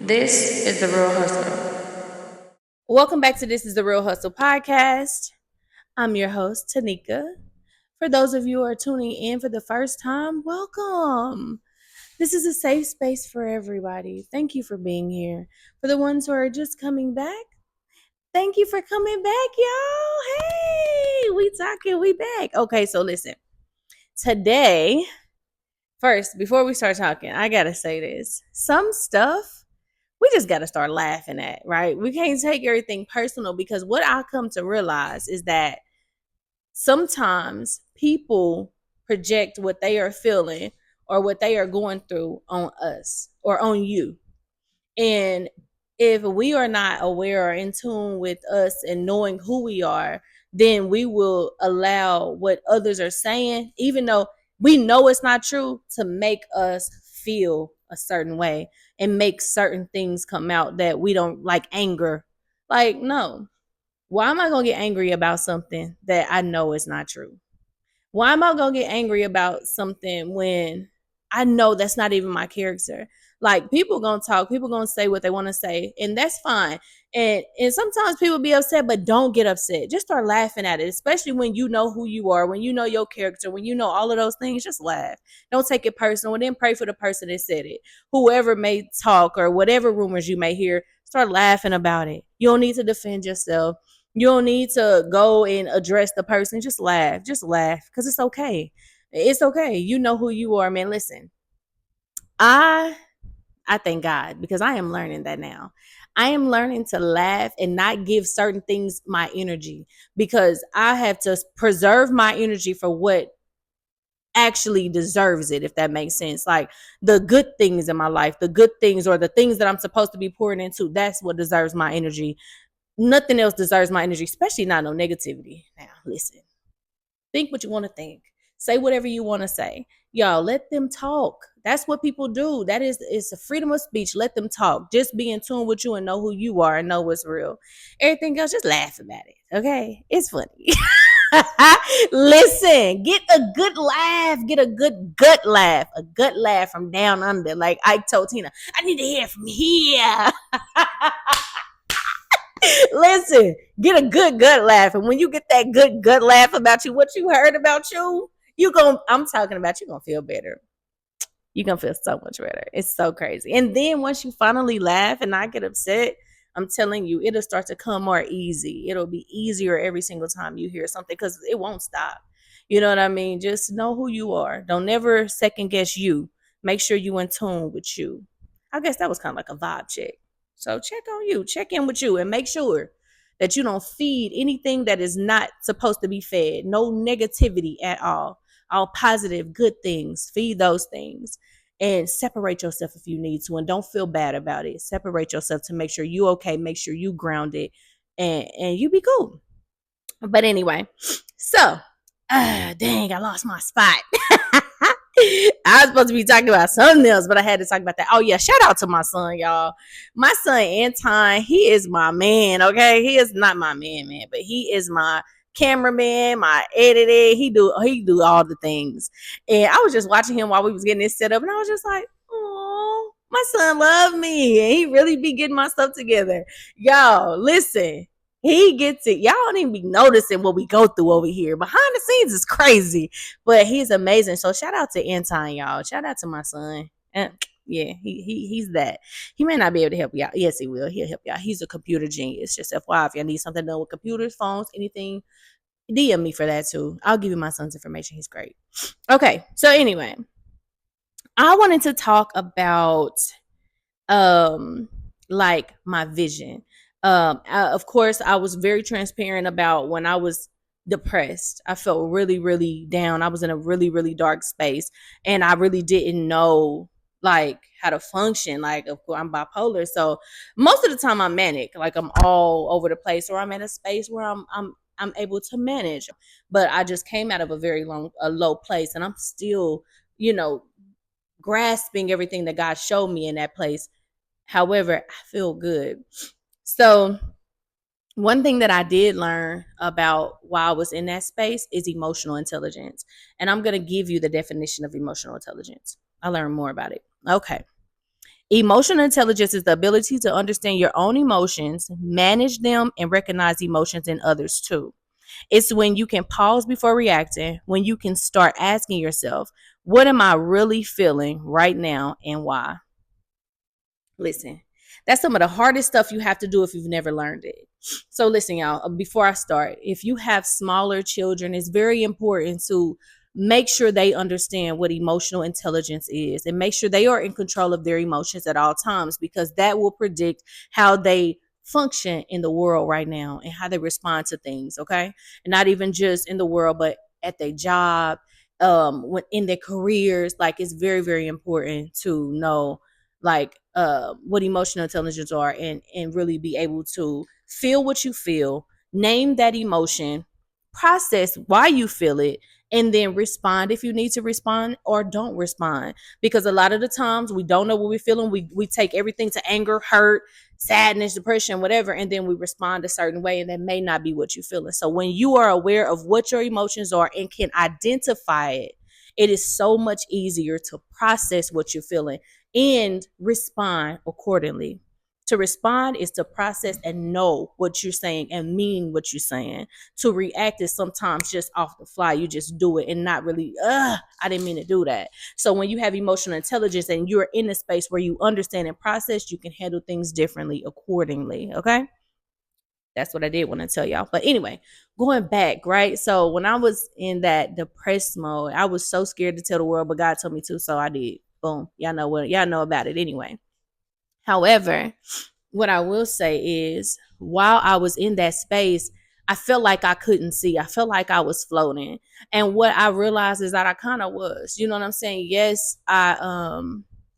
This is the Real Hustle. Welcome back to This is the Real Hustle podcast. I'm your host, Tanika. For those of you who are tuning in for the first time, welcome. This is a safe space for everybody. Thank you for being here. For the ones who are just coming back, thank you for coming back, y'all. Hey, we back. Okay, so listen. Today, first, before we start talking, I gotta say this. Some stuff we just got to start laughing at, right? We can't take everything personal because what I come to realize is that sometimes people project what they are feeling or what they are going through on us or on you. And if we are not aware or in tune with us and knowing who we are, then we will allow what others are saying, even though we know it's not true, to make us feel a certain way and make certain things come out that we don't like. Anger. Like, no. Why am I going to get angry about something that I know is not true? Why am I gonna get angry about something when I know that's not even my character? Like, people gonna talk, people gonna say what they want to say, and that's fine. And sometimes people be upset, but don't get upset. Just start laughing at it, especially when you know who you are, when you know your character, when you know all of those things. Just laugh. Don't take it personal, and then pray for the person that said it. Whoever may talk or whatever rumors you may hear, start laughing about it. You don't need to defend yourself. You don't need to go and address the person. Just laugh. Just laugh. Because it's okay. It's okay. You know who you are, man. Listen, I I thank God because I am learning that now. I am learning to laugh and not give certain things my energy because I have to preserve my energy for what actually deserves it, if that makes sense. Like the good things in my life, the good things or the things that I'm supposed to be pouring into, that's what deserves my energy. Nothing else deserves my energy, especially not no negativity. Now, listen, think what you want to think. Say whatever you want to say. Y'all, let them talk. That's what people do. That is, it's a freedom of speech. Let them talk. Just be in tune with you and know who you are and know what's real. Everything else, just laugh about it. Okay? It's funny. Listen, get a good laugh. Get a good gut laugh. A gut laugh from down under. Like Ike told Tina, I need to hear from here. Listen, get a good gut laugh. And when you get that good gut laugh about you, what you heard about you, I'm talking about, you gonna feel better. You're gonna feel so much better. It's so crazy. And then once you finally laugh and not get upset, I'm telling you, it'll start to come more easy. It'll be easier every single time you hear something because it won't stop. You know what I mean? Just know who you are. Don't never second guess you. Make sure you in tune with you. I guess that was kind of like a vibe check. So check on you, check in with you, and make sure that you don't feed anything that is not supposed to be fed. No negativity at all positive, good things. Feed those things and separate yourself if you need to. And don't feel bad about it. Separate yourself to make sure you okay, make sure you grounded, and you be cool. But anyway, so dang, I lost my spot. I was supposed to be talking about something else, but I had to talk about that. Oh yeah, shout out to my son, y'all. My son Anton, he is my man. Okay, he is not my man, but he is my cameraman, my editor. He do all the things. And I was just watching him while we was getting this set up, and I was just like, oh, my son love me, and he really be getting my stuff together. Y'all, listen. He gets it. Y'all don't even be noticing what we go through over here. Behind the scenes is crazy, but he's amazing. So shout out to Anton, y'all. Shout out to my son. And yeah, he's that. He may not be able to help you out. Yes, he will. He'll help you out. He's a computer genius. Just FYI, if y'all need something done with computers, phones, anything, DM me for that too. I'll give you my son's information. He's great. Okay, so anyway, I wanted to talk about like my vision. Of course, I was very transparent about when I was depressed. I felt really, really down. I was in a really, really dark space, and I really didn't know like how to function. Like, of course, I'm bipolar, so most of the time I'm manic. Like I'm all over the place, or I'm in a space where I'm able to manage. But I just came out of a low place, and I'm still, you know, grasping everything that God showed me in that place. However, I feel good. So, one thing that I did learn about while I was in that space is emotional intelligence. And I'm going to give you the definition of emotional intelligence. I learned more about it. Okay. Emotional intelligence is the ability to understand your own emotions, manage them, and recognize emotions in others too. It's when you can pause before reacting, when you can start asking yourself, what am I really feeling right now and why? Listen, that's some of the hardest stuff you have to do if you've never learned it. So, listen, y'all, before I start, if you have smaller children, it's very important to make sure they understand what emotional intelligence is and make sure they are in control of their emotions at all times, because that will predict how they function in the world right now and how they respond to things. Okay. And not even just in the world, but at their job, when in their careers. Like, it's very, very important to know, like, what emotional intelligence are, and really be able to feel what you feel, name that emotion, process why you feel it, and then respond if you need to respond, or don't respond. Because a lot of the times we don't know what we're feeling. We take everything to anger, hurt, sadness, depression, whatever, and then we respond a certain way, and that may not be what you're feeling. So when you are aware of what your emotions are and can identify it, it is so much easier to process what you're feeling and respond accordingly. To respond is to process and know what you're saying and mean what you're saying. To react is sometimes just off the fly. You just do it and not really, I didn't mean to do that. So when you have emotional intelligence and you're in a space where you understand and process, you can handle things differently accordingly. Okay. That's what I did want to tell y'all. But anyway, going back, right? So when I was in that depressed mode, I was so scared to tell the world, but God told me to, so I did. Boom. Y'all know about it anyway. However, what I will say is, while I was in that space, I felt like I couldn't see. I felt like I was floating. And what I realized is that I kind of was. You know what I'm saying? Yes, I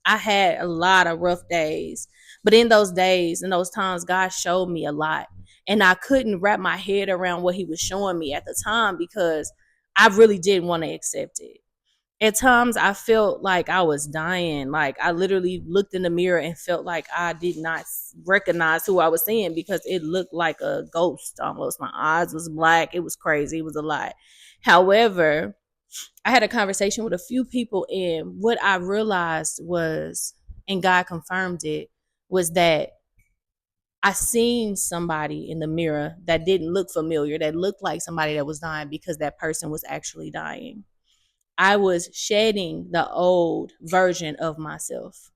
had a lot of rough days. But in those days, in those times, God showed me a lot. And I couldn't wrap my head around what he was showing me at the time, because I really didn't want to accept it. At times I felt like I was dying. Like, I literally looked in the mirror and felt like I did not recognize who I was seeing, because it looked like a ghost almost. My eyes was black. It was crazy. It was a lot. However, I had a conversation with a few people, and what I realized was, and God confirmed it, was that I seen somebody in the mirror that didn't look familiar, that looked like somebody that was dying, because that person was actually dying. I was shedding the old version of myself.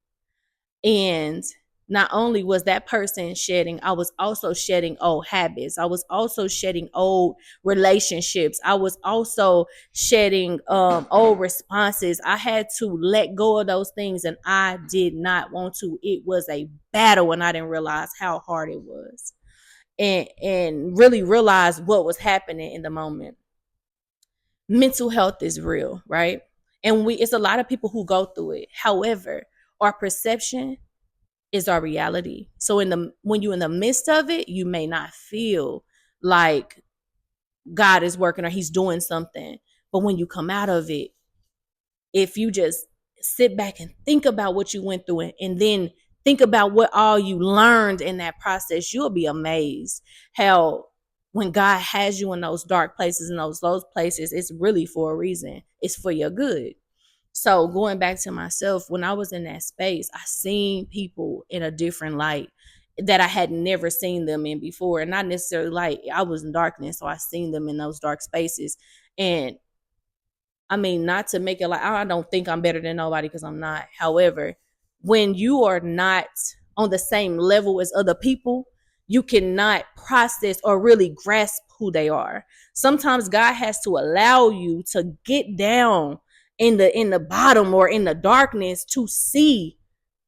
And not only was that person shedding, I was also shedding old habits. I was also shedding old relationships. I was also shedding old responses. I had to let go of those things, and I did not want to. It was a battle, and I didn't realize how hard it was. And really realize what was happening in the moment. Mental health is real, right? And it's a lot of people who go through it. However, our perception is our reality. So when you're in the midst of it, you may not feel like God is working or he's doing something. But when you come out of it, if you just sit back and think about what you went through, and then think about what all you learned in that process, you'll be amazed how, when God has you in those dark places and those low places, it's really for a reason. It's for your good. So going back to myself, when I was in that space, I seen people in a different light that I had never seen them in before. And not necessarily light. I was in darkness, so I seen them in those dark spaces. And I mean, not to make it like, I don't think I'm better than nobody, because I'm not. However, when you are not on the same level as other people, you cannot process or really grasp who they are. Sometimes God has to allow you to get down in the bottom or in the darkness to see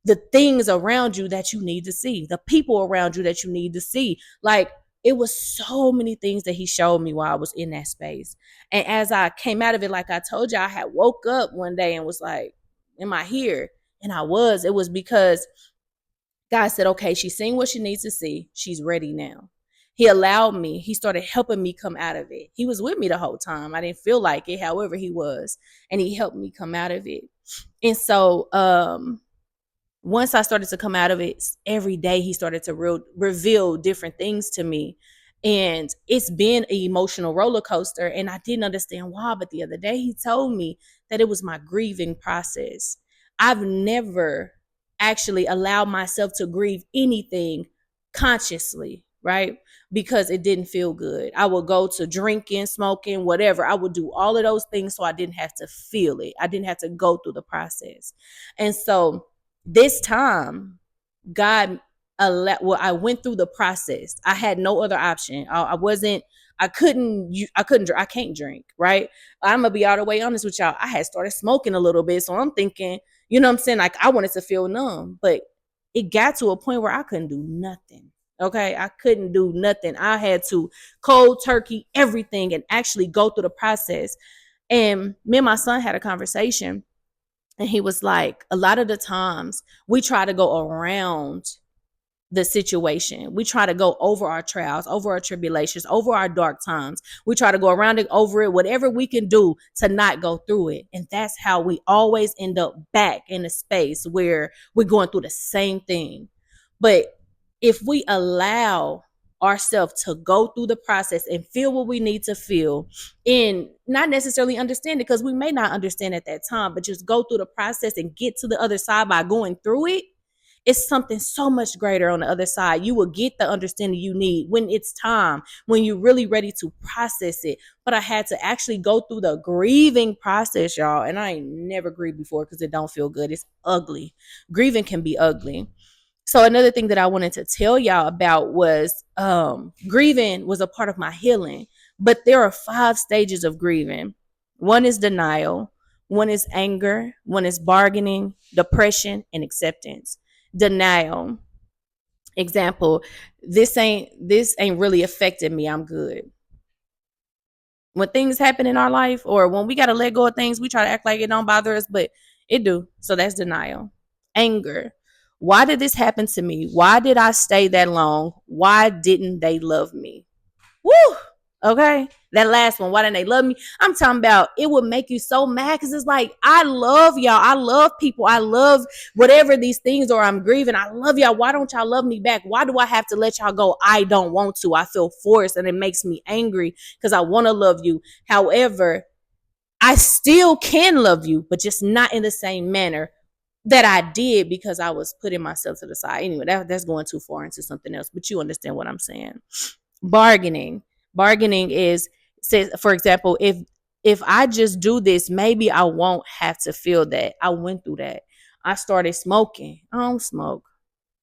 the things around you that you need to see, the people around you that you need to see. Like, it was so many things that he showed me while I was in that space. And as I came out of it, like I told you, I had woke up one day and was like, am I here? And it was because God said, okay, she's seeing what she needs to see. She's ready now. He allowed me. He started helping me come out of it. He was with me the whole time. I didn't feel like it. However, he was. And he helped me come out of it. And so once I started to come out of it, every day he started to reveal different things to me. And it's been an emotional roller coaster. And I didn't understand why. But the other day he told me that it was my grieving process. I've never actually allow myself to grieve anything consciously, right? Because it didn't feel good. I would go to drinking, smoking, whatever. I would do all of those things so I didn't have to feel it. I didn't have to go through the process. And so this time, God I went through the process. I had no other option. I can't drink, right? I'm gonna be all the way honest with y'all. I had started smoking a little bit. So I'm thinking, you know what I'm saying? Like I wanted to feel numb, but it got to a point where I couldn't do nothing. Okay. I couldn't do nothing. I had to cold turkey everything and actually go through the process. And me and my son had a conversation, and he was like, a lot of the times we try to go around the situation. We try to go over our trials, over our tribulations, over our dark times. We try to go around it, over it, whatever we can do to not go through it. And that's how we always end up back in a space where we're going through the same thing. But if we allow ourselves to go through the process and feel what we need to feel and not necessarily understand it, because we may not understand at that time, but just go through the process and get to the other side by going through it, it's something so much greater on the other side. You will get the understanding you need when it's time, when you're really ready to process it. But I had to actually go through the grieving process, y'all. And I ain't never grieved before because it don't feel good. It's ugly. Grieving can be ugly. So another thing that I wanted to tell y'all about was grieving was a part of my healing. But there are 5 stages of grieving. One is denial. One is anger. One is bargaining, depression, and acceptance. Denial. Example, this ain't really affected me. I'm good. When things happen in our life, or when we got to let go of things, we try to act like it don't bother us, but it do. So that's denial. Anger. Why did this happen to me? Why did I stay that long? Why didn't they love me? Woo! Okay. That last one, why didn't they love me? I'm talking about it would make you so mad because it's like, I love y'all. I love people. I love whatever these things are. I'm grieving. I love y'all. Why don't y'all love me back? Why do I have to let y'all go? I don't want to. I feel forced, and it makes me angry because I want to love you. However, I still can love you, but just not in the same manner that I did because I was putting myself to the side. Anyway, that's going too far into something else, but you understand what I'm saying. Bargaining is, says, for example, if I just do this, maybe I won't have to feel that. I went through that. I started smoking. I don't smoke.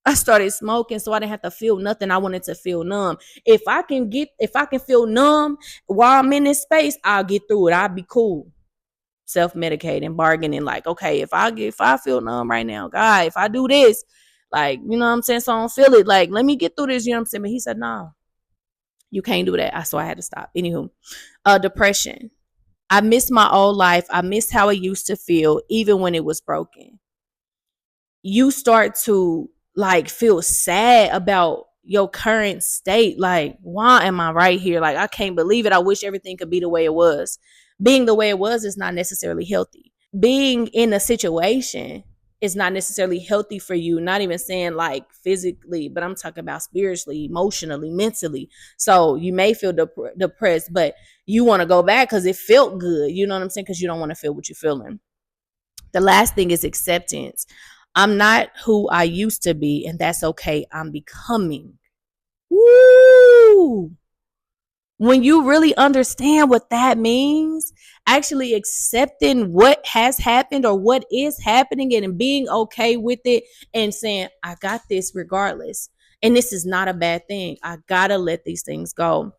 I started smoking so I didn't have to feel nothing. I wanted to feel numb. If I can feel numb while I'm in this space, I'll get through it. I'll be cool. Self-medicating, bargaining, like, okay, if I feel numb right now, God, if I do this, like, you know what I'm saying, so I don't feel it, like, let me get through this, you know what I'm saying? But he said, no, you can't do that. So I had to stop. Anywho, depression. I miss my old life. I miss how it used to feel, even when it was broken. You start to like feel sad about your current state. Like, why am I right here? Like, I can't believe it. I wish everything could be the way it was. Being the way it was is not necessarily healthy. Being in a situation is not necessarily healthy for you, not even saying like physically, but I'm talking about spiritually, emotionally, mentally. So you may feel depressed, but you want to go back because it felt good, you know what I'm saying, because you don't want to feel what you're feeling. The last thing is acceptance. I'm not who I used to be, and that's okay. I'm becoming. Woo! When you really understand what that means, actually accepting what has happened or what is happening and being okay with it and saying, I got this regardless. And this is not a bad thing. I gotta let these things go.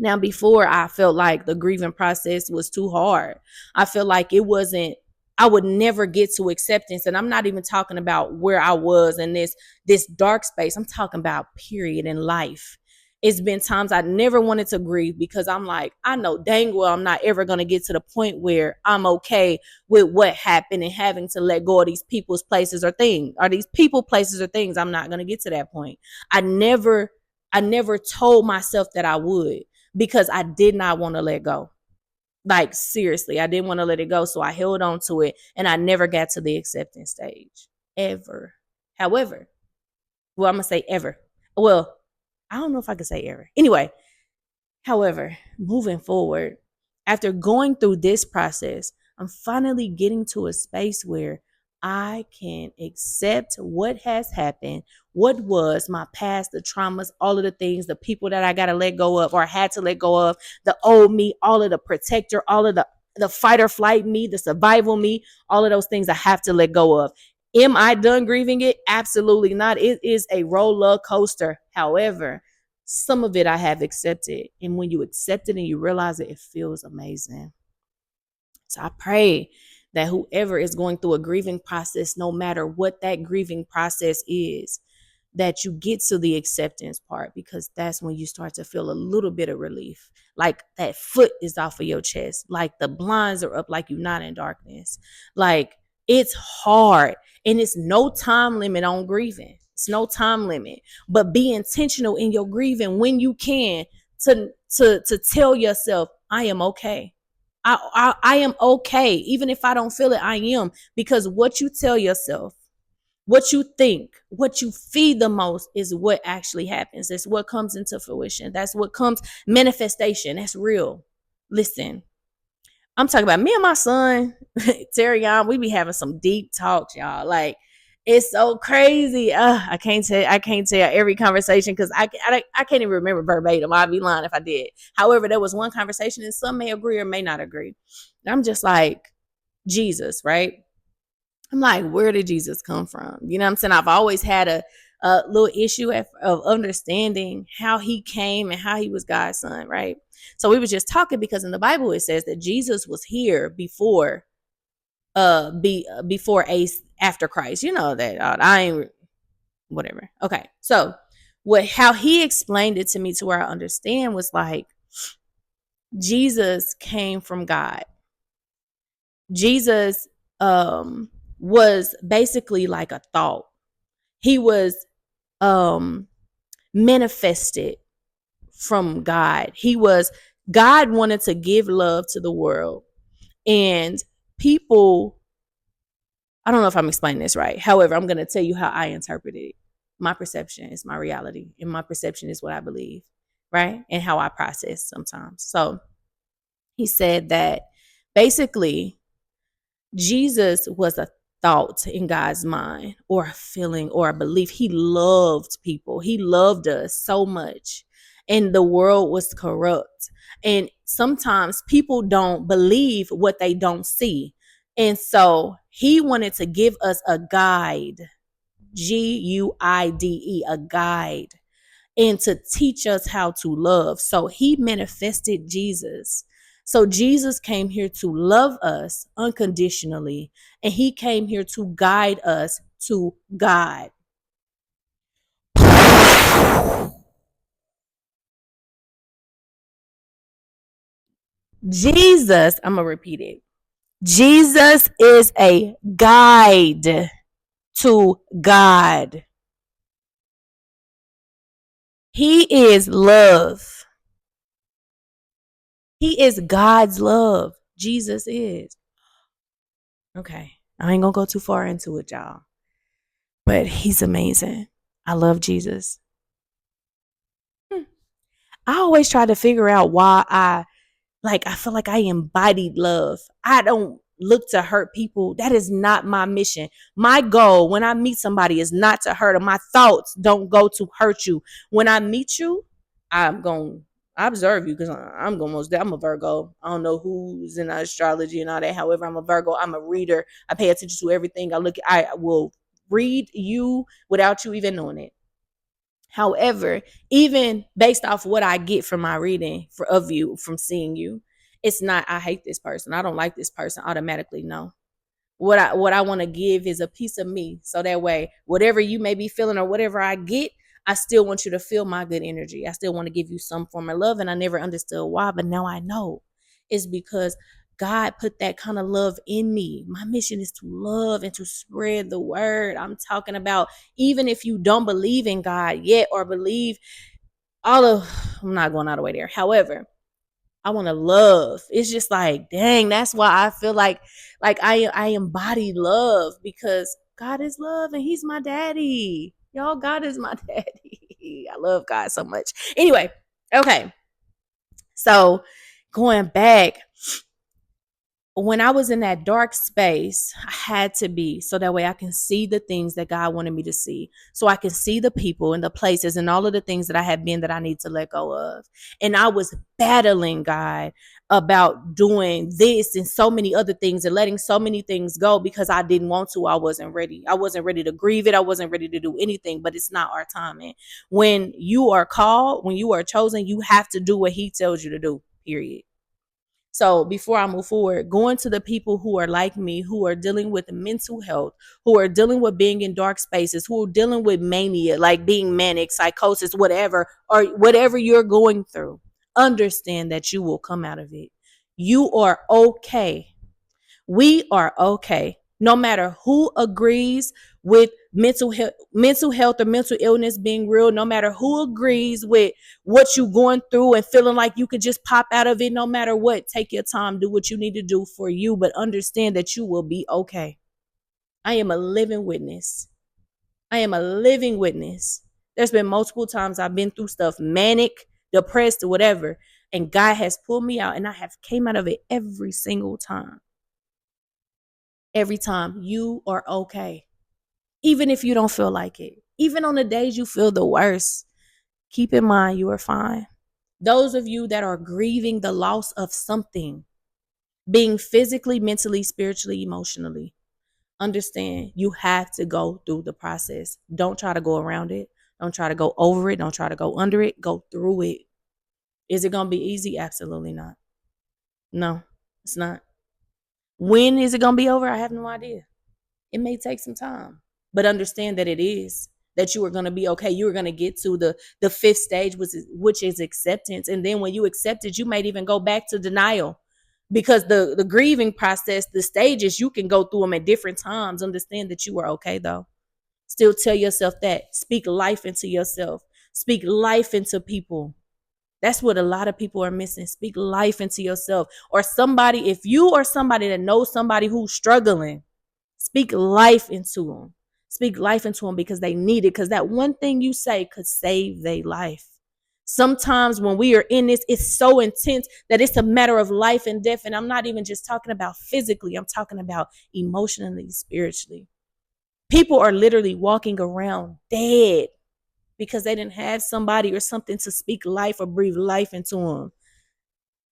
Now, before, I felt like the grieving process was too hard. I feel like I would never get to acceptance. And I'm not even talking about where I was in this dark space. I'm talking about period in life. It's been times I never wanted to grieve because I'm like, I know dang well I'm not ever going to get to the point where I'm okay with what happened and having to let go of these people's places or things, or these people, places, or things. I'm not going to get to that point. I never told myself that I would, because I did not want to let go. Like, seriously, I didn't want to let it go. So I held on to it, and I never got to the acceptance stage ever. However, well, I'm going to say ever. Well, I don't know if I could say ever. Anyway, however, moving forward, after going through this process, I'm finally getting to a space where I can accept what has happened, what was my past, the traumas, all of the things, the people that I got to let go of or had to let go of, the old me, all of the protector, all of the fight or flight me, the survival me, all of those things I have to let go of. Am I done grieving it? Absolutely not. It is a roller coaster. However, some of it I have accepted. And when you accept it and you realize it, it feels amazing. So I pray that whoever is going through a grieving process, no matter what that grieving process is, that you get to the acceptance part, because that's when you start to feel a little bit of relief. Like that foot is off of your chest, like the blinds are up, like you're not in darkness. Like it's hard, and it's no time limit on grieving. It's no time limit, but be intentional in your grieving when you can to tell yourself, I am okay. I am okay. Even if I don't feel it, I am. Because what you tell yourself, what you think, what you feed the most is what actually happens. That's what comes into fruition. That's what comes manifestation. That's real. Listen, I'm talking about me and my son, Terry. We be having some deep talks, y'all. Like it's so crazy. I can't tell every conversation because I can't even remember verbatim. I'd be lying if I did. However, there was one conversation, and some may agree or may not agree. I'm just like Jesus, right? I'm like, where did Jesus come from? You know what I'm saying? I've always had a little issue of understanding how he came and how he was God's son, right? So we were just talking because in the Bible it says that Jesus was here before after Christ. You know that I ain't whatever. Okay, so how he explained it to me to where I understand was like Jesus came from God. Jesus was basically like a thought. He was um manifested from God. God wanted to give love to the world, and people, I don't know if I'm explaining this right. However, I'm going to tell you how I interpreted it. My perception is my reality, and my perception is what I believe, right? And how I process sometimes. So he said that basically Jesus was a thought in God's mind, or a feeling, or a belief. He loved people. He loved us so much. And the world was corrupt. And sometimes people don't believe what they don't see. And so he wanted to give us a guide, Guide, a guide, and to teach us how to love. So he manifested Jesus. So Jesus came here to love us unconditionally, and he came here to guide us to God. Jesus, I'm going to repeat it. Jesus is a guide to God. He is love. He is God's love. Jesus is. Okay. I ain't going to go too far into it, y'all. But he's amazing. I love Jesus. I always try to figure out why I feel like I embodied love. I don't look to hurt people. That is not my mission. My goal when I meet somebody is not to hurt them. My thoughts don't go to hurt you. When I meet you, I'm going to observe you because I'm a Virgo. I don't know who's in astrology and all that. However, I'm a Virgo. I'm a reader. I pay attention to everything. I will read you without you even knowing it. However, even based off what I get from my reading of you, from seeing you, it's not I hate this person, I don't like this person automatically. No. What I want to give is a piece of me. So that way, whatever you may be feeling or whatever I get, I still want you to feel my good energy. I still want to give you some form of love. And I never understood why, but now I know. It's because God put that kind of love in me. My mission is to love and to spread the word. I'm talking about even if you don't believe in God yet or believe I'm not going all the way there. However, I want to love. It's just like, dang, that's why I feel like I embody love, because God is love and he's my daddy. Y'all, God is my daddy. I love God so much. Anyway, okay. So going back, when I was in that dark space, I had to be so that way I can see the things that God wanted me to see. So I can see the people and the places and all of the things that I have been that I need to let go of. And I was battling God about doing this and so many other things and letting so many things go because I didn't want to. I wasn't ready. I wasn't ready to grieve it. I wasn't ready to do anything, but it's not our time. And when you are called, when you are chosen, you have to do what he tells you to do, period. So before I move forward, going to the people who are like me, who are dealing with mental health, who are dealing with being in dark spaces, who are dealing with mania, like being manic, psychosis, whatever, or whatever you're going through, understand that you will come out of it. You are okay. We are okay. No matter who agrees with mental health or mental illness being real, no matter who agrees with what you're going through and feeling like you could just pop out of it, no matter what, take your time, do what you need to do for you, but understand that you will be okay. I am a living witness. I am a living witness. There's been multiple times I've been through stuff, manic, depressed, or whatever, and God has pulled me out, and I have came out of it every single time. Every time. You are okay. Even if you don't feel like it. Even on the days you feel the worst, keep in mind you are fine. Those of you that are grieving the loss of something, being physically, mentally, spiritually, emotionally, understand you have to go through the process. Don't try to go around it. Don't try to go over it. Don't try to go under it. Go through it. Is it going to be easy? Absolutely not. No, it's not. When is it going to be over? I have no idea. It may take some time, but understand that it is, that you are going to be okay. You are going to get to the fifth stage, which is acceptance. And then when you accept it, you might even go back to denial, because the grieving process, the stages, you can go through them at different times. Understand that you are okay though. Still tell yourself that. Speak life into yourself. Speak life into people. That's what a lot of people are missing. Speak life into yourself, or somebody. If you are somebody that knows somebody who's struggling, speak life into them. Speak life into them because they need it. Because that one thing you say could save their life. Sometimes when we are in this, it's so intense that it's a matter of life and death. And I'm not even just talking about physically. I'm talking about emotionally, spiritually. People are literally walking around dead because they didn't have somebody or something to speak life or breathe life into them.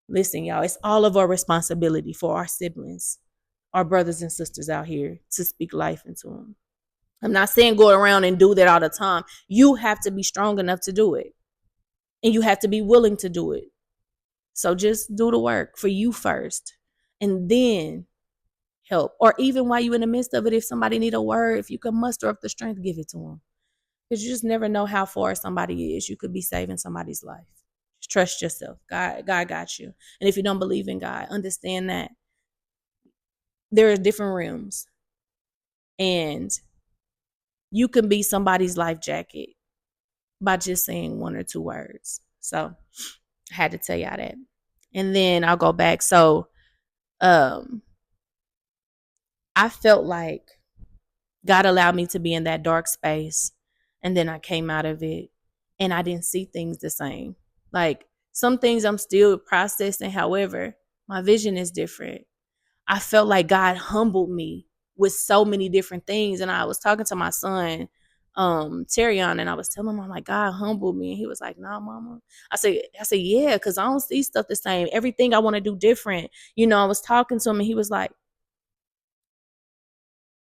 Listen, y'all, it's all of our responsibility for our siblings, our brothers and sisters out here, to speak life into them. I'm not saying go around and do that all the time. You have to be strong enough to do it. And you have to be willing to do it. So just do the work for you first. And then help. Or even while you're in the midst of it, if somebody need a word, if you can muster up the strength, give it to them. Because you just never know how far somebody is. You could be saving somebody's life. Just trust yourself. God got you. And if you don't believe in God, understand that there are different realms. And you can be somebody's life jacket by just saying one or two words. So I had to tell y'all that. And then I'll go back. So I felt like God allowed me to be in that dark space. And then I came out of it and I didn't see things the same. Like some things I'm still processing. However, my vision is different. I felt like God humbled me with so many different things. And I was talking to my son, Terrion, and I was telling him, I'm like, God humbled me. And he was like, nah, mama. I said, yeah, because I don't see stuff the same. Everything I want to do different. I was talking to him and he was like,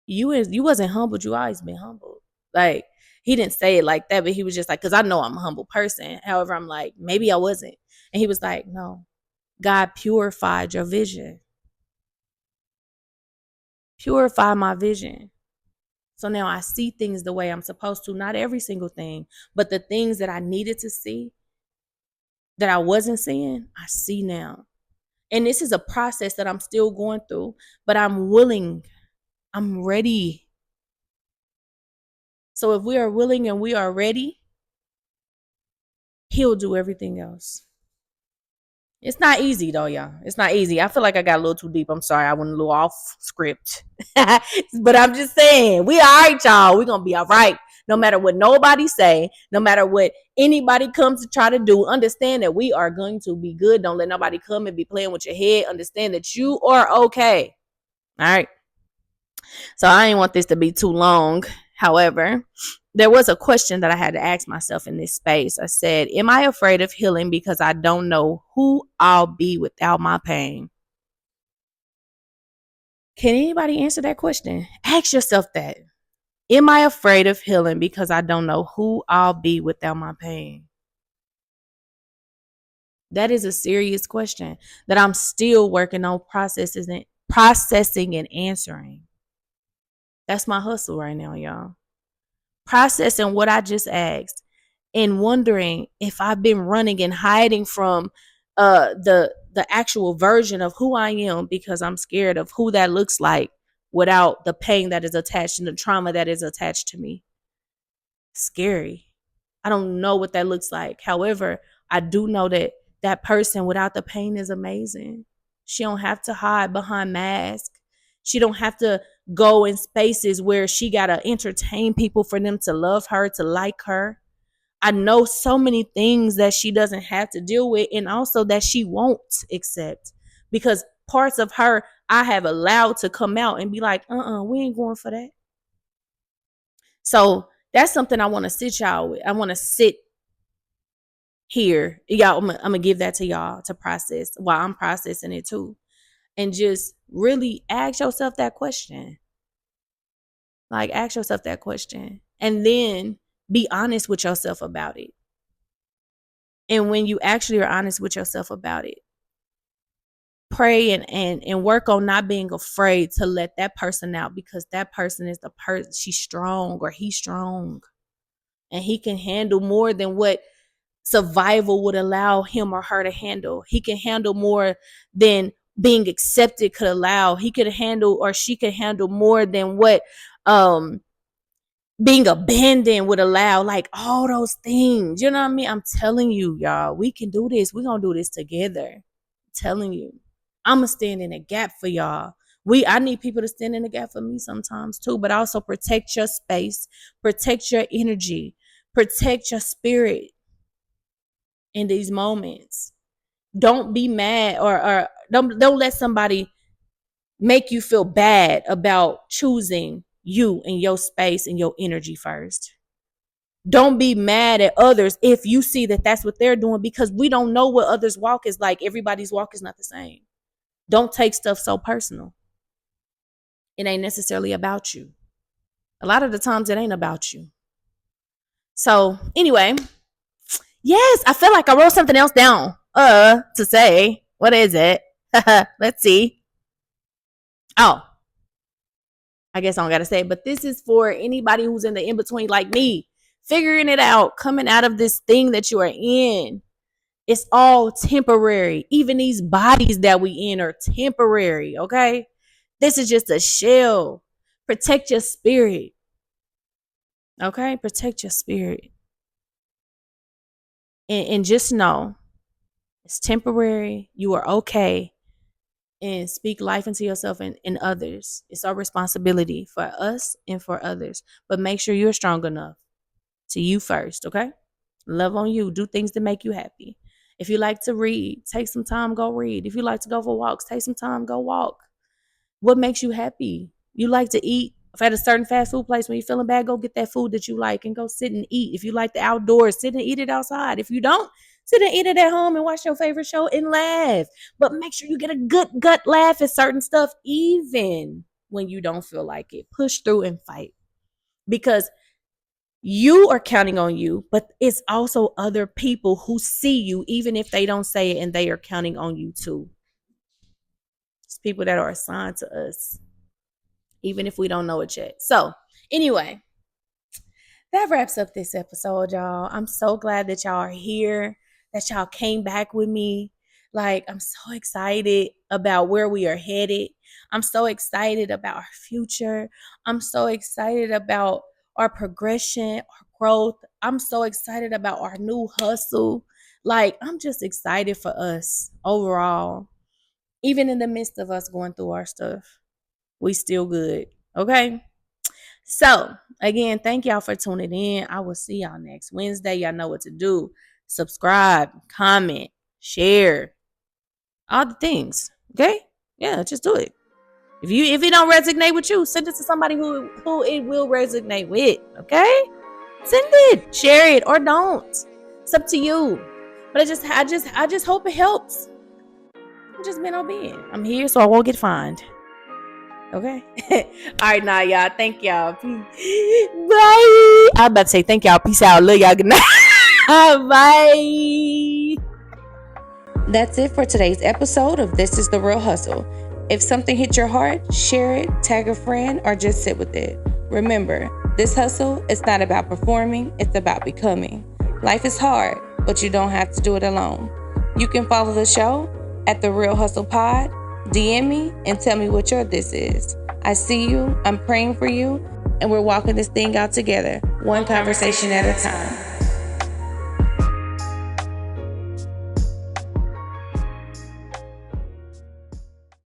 you wasn't humbled. You always been humbled. Like, he didn't say it like that, but he was just like, because I know I'm a humble person. However, I'm like, maybe I wasn't. And he was like, no, God purified your vision. Purify my vision. So now I see things the way I'm supposed to. Not every single thing, but the things that I needed to see that I wasn't seeing, I see now. And this is a process that I'm still going through, but I'm willing. I'm ready. So if we are willing and we are ready, he'll do everything else. It's not easy though, y'all. It's not easy. I feel like I got a little too deep. I'm sorry. I went a little off script. But I'm just saying, we all right, y'all. We're going to be all right. No matter what nobody say, no matter what anybody comes to try to do, understand that we are going to be good. Don't let nobody come and be playing with your head. Understand that you are okay. All right. So I didn't want this to be too long. However, there was a question that I had to ask myself in this space. I said, am I afraid of healing because I don't know who I'll be without my pain? Can anybody answer that question? Ask yourself that. Am I afraid of healing because I don't know who I'll be without my pain? That is a serious question that I'm still working on processing and answering. That's my hustle right now, y'all. Processing what I just asked and wondering if I've been running and hiding from the actual version of who I am because I'm scared of who that looks like without the pain that is attached and the trauma that is attached to me. Scary. I don't know what that looks like. However, I do know that that person without the pain is amazing. She don't have to hide behind masks. She don't have to go in spaces where she got to entertain people for them to love her, to like her. I know so many things that she doesn't have to deal with and also that she won't accept because parts of her I have allowed to come out and be like, we ain't going for that. So that's something I want to sit y'all with. I want to sit here. Y'all, I'm going to give that to y'all to process while I'm processing it too. And just really ask yourself that question. Like, ask yourself that question. And then be honest with yourself about it. And when you actually are honest with yourself about it, pray and work on not being afraid to let that person out because that person is the person, she's strong or he's strong. And he can handle more than what survival would allow him or her to handle. He can handle more than being accepted could allow. He could handle or she could handle more than what being abandoned would allow. Like all those things. You know what I mean? I'm telling you, y'all, we can do this. We're gonna do this together. I'm telling you. I'ma stand in a gap for y'all. I need people to stand in the gap for me sometimes too, but also protect your space, protect your energy, protect your spirit in these moments. Don't be mad or don't let somebody make you feel bad about choosing you and your space and your energy first. Don't be mad at others if you see that that's what they're doing because we don't know what others' walk is like. Everybody's walk is not the same. Don't take stuff so personal. It ain't necessarily about you. A lot of the times it ain't about you. So anyway, yes, I feel like I wrote something else down to say. What is it? Let's see. Oh, I guess I don't gotta say it, but this is for anybody who's in the in-between like me, figuring it out, coming out of this thing that you are in. It's all temporary. Even these bodies that we in are temporary, okay? This is just a shell. Protect your spirit. Okay? Protect your spirit. And just know it's temporary. You are okay. And speak life into yourself and others. It's our responsibility for us and for others. But make sure you're strong enough to you first, okay? Love on you. Do things that make you happy. If you like to read, take some time, go read. If you like to go for walks, take some time, go walk. What makes you happy? You like to eat. If at a certain fast food place, when you're feeling bad, go get that food that you like and go sit and eat. If you like the outdoors, sit and eat it outside. If you don't, sit and eat it at home and watch your favorite show and laugh. But make sure you get a good gut laugh at certain stuff, even when you don't feel like it. Push through and fight. Because you are counting on you, but it's also other people who see you, even if they don't say it, and they are counting on you too. It's people that are assigned to us, even if we don't know it yet. So, anyway, that wraps up this episode, y'all. I'm so glad that y'all are here, that y'all came back with me. Like, I'm so excited about where we are headed. I'm so excited about our future. I'm so excited about our progression, our growth. I'm so excited about our new hustle. Like, I'm just excited for us overall. Even in the midst of us going through our stuff, we still good. Okay? So, again, thank y'all for tuning in. I will see y'all next Wednesday. Y'all know what to do. Subscribe, comment, share, all the things. Okay? Yeah, just do it. If it don't resonate with you, send it to somebody who it will resonate with. Okay? Send it, share it, or don't. It's up to you. But I just hope it helps. I'm just being obedient. I'm here so I won't get fined. Okay. All right, now y'all. Thank y'all. Peace. Bye. I'm about to say thank y'all. Peace out. Love y'all. Good night. Bye. That's it for today's episode of This is the Real Hustle. If something hit your heart, share it, tag a friend, or just sit with it. Remember, this hustle is not about performing, it's about becoming. Life is hard, but you don't have to do it alone. You can follow the show at The Real Hustle Pod, DM me, and tell me what your this is. I see you, I'm praying for you, and we're walking this thing out together, one conversation at a time.